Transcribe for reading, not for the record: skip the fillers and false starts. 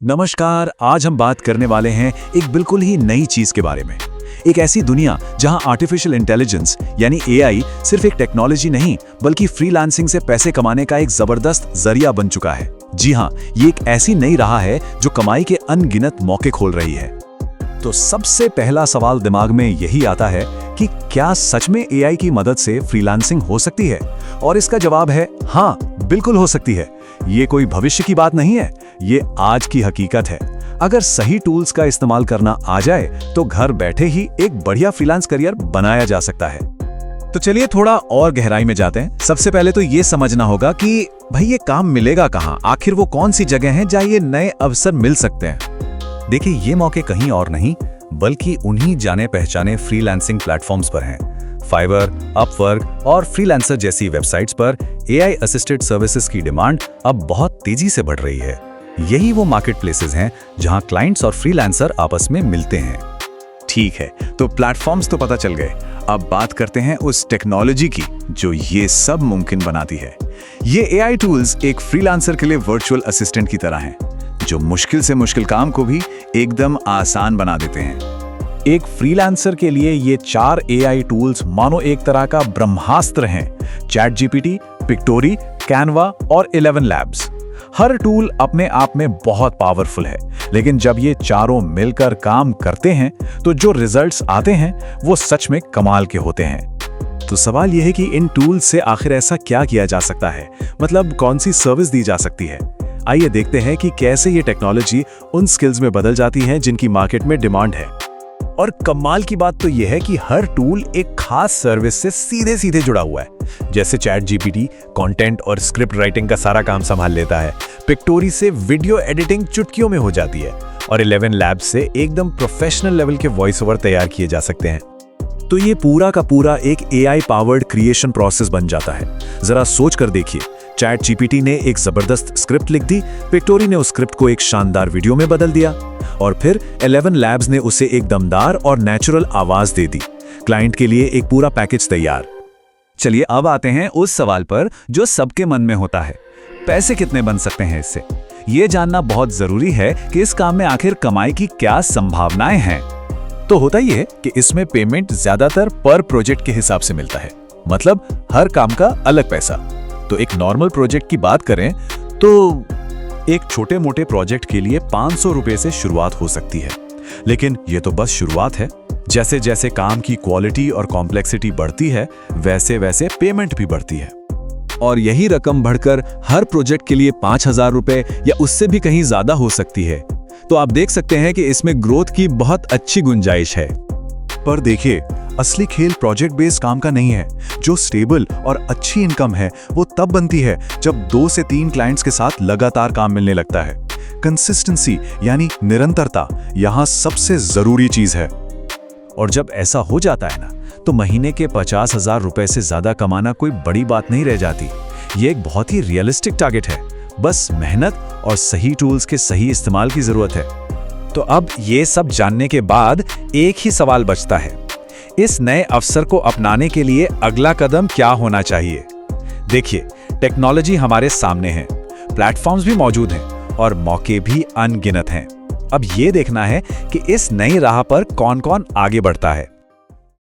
नमस्कार। आज हम बात करने वाले हैं एक बिल्कुल ही नई चीज के बारे में। एक ऐसी दुनिया जहां आर्टिफिशियल इंटेलिजेंस यानी एआई सिर्फ एक टेक्नोलॉजी नहीं बल्कि फ्रीलांसिंग से पैसे कमाने का एक जबरदस्त जरिया बन चुका है। जी हां, ये एक ऐसी नई राह है जो कमाई के अनगिनत मौके खोल रही है। तो सबसे पहला सवाल दिमाग में यही आता है कि क्या सच में एआई की मदद से फ्रीलांसिंग हो सकती है? और इसका जवाब है हाँ, बिल्कुल हो सकती है। ये कोई भविष्य की बात नहीं है, ये आज की हकीकत है। अगर सही टूल्स का इस्तेमाल करना आ जाए तो घर बैठे ही एक बढ़िया फ्रीलांस करियर बनाया जा सकता है। तो चलिए थोड़ा और गहराई में जाते हैं। सबसे पहले तो ये समझना होगा कि भाई ये काम मिलेगा कहाँ, आखिर वो कौन सी जगह है जहाँ ये नए अवसर मिल सकते हैं। देखिए, ये मौके कहीं और नहीं बल्कि उन्हीं जाने पहचाने फ्रीलांसिंग प्लेटफॉर्म्स पर हैं। फाइवर, अपवर्क और फ्रीलांसर जैसी वेबसाइट्स पर एआई असिस्टेड सर्विसेज की डिमांड अब बहुत तेजी से बढ़ रही है। यही वो मार्केटप्लेसेस हैं जहां क्लाइंट्स और फ्रीलांसर आपस में मिलते हैं। ठीक है, तो प्लेटफॉर्म्स तो पता चल गए। अब बात करते हैं उस टेक्नोलॉजी की जो ये सब मुमकिन बनाती है। ये एआई टूल्स एक फ्रीलांसर के लिए वर्चुअल असिस्टेंट की तरह हैं, जो मुश्किल से मुश्किल काम को भी एकदम आसान बना देते हैं। एक फ्रीलांसर के लिए ये 4 एआई टूल्स मानो एक तरह का ब्रह्मास्त्र हैं। ChatGPT, Pictory, Canva और 11 Labs। हर टूल अपने आप में बहुत पावरफुल है, लेकिन जब ये चारों मिलकर काम करते हैं तो जो रिजल्ट्स आते हैं वो सच में कमाल के होते हैं। तो सवाल यह है कि इन टूल्स से आखिर ऐसा क्या किया जा सकता है, मतलब कौन सी सर्विस दी जा सकती है। आइए देखते हैं कि कैसे ये टेक्नोलॉजी उन स्किल्स में बदल जाती है जिनकी मार्केट में डिमांड है। और कमाल की बात तो यह है कि हर टूल एक खास सर्विस से सीधे सीधे जुड़ा हुआ है। जैसे ChatGPT कंटेंट और स्क्रिप्ट राइटिंग का सारा काम संभाल लेता है, Pictory से वीडियो एडिटिंग चुटकियों में हो जाती है और 11 Labs से एकदम प्रोफेशनल लेवल के वॉइस ओवर तैयार किए जा सकते हैं। तो ये पूरा का पूरा एक एआई पावर्ड क्रिएशन प्रोसेस बन जाता है। जरा सोच कर देखिए, ChatGPT ने एक जबरदस्त स्क्रिप्ट लिख दी, Pictory ने उस स्क्रिप्ट को एक शानदार वीडियो में बदल दिया और फिर 11 Labs ने उसे एक दमदार और नेचुरल आवाज दे दी। क्लाइंट के लिए एक पूरा पैकेज तैयार। चलिए अब आते हैं उस सवाल पर जो सबके मन में होता है, पैसे कितने बन सकते हैं इससे? ये जानना बहुत जरूरी है कि इस काम में आखिर कमाई की क्या संभावनाएं हैं। तो होता ही है कि इसमें पेमेंट ज्यादातर पर प्रोजेक्ट के हिसाब से मिलता है, मतलब हर काम का अलग पैसा। तो एक नॉर्मल प्रोजेक्ट की बात करें तो एक छोटे मोटे प्रोजेक्ट के लिए 500 रुपए से शुरुआत हो सकती है। लेकिन ये तो बस शुरुआत है। जैसे जैसे काम की क्वालिटी और कॉम्प्लेक्सिटी बढ़ती है वैसे वैसे पेमेंट भी बढ़ती है और यही रकम बढ़कर हर प्रोजेक्ट के लिए 5000 रुपए या उससे भी कहीं ज्यादा हो सकती है। तो आप देख सकते हैं कि इसमें ग्रोथ की बहुत अच्छी गुंजाइश है। पर देखिए, असली खेल प्रोजेक्ट बेस्ड काम का नहीं है। जो स्टेबल और अच्छी इनकम है वो तब बनती है जब 2 से 3 क्लाइंट्स के साथ लगातार काम मिलने लगता है। कंसिस्टेंसी यानी निरंतरता यहाँ सबसे जरूरी चीज है। और जब ऐसा हो जाता है ना, तो महीने के 50,000 रुपए से ज्यादा कमाना कोई बड़ी बात नहीं रह जाती। ये एक बहुत ही रियलिस्टिक टारगेट है, बस मेहनत और सही टूल्स के सही इस्तेमाल की जरूरत है। तो अब ये सब जानने के बाद एक ही सवाल बचता है, इस नए अवसर को अपनाने के लिए अगला कदम क्या होना चाहिए? देखिए, टेक्नोलॉजी हमारे सामने है, प्लेटफॉर्म्स भी मौजूद हैं और मौके भी अनगिनत हैं। अब ये देखना है कि इस नई राह पर कौन कौन आगे बढ़ता है।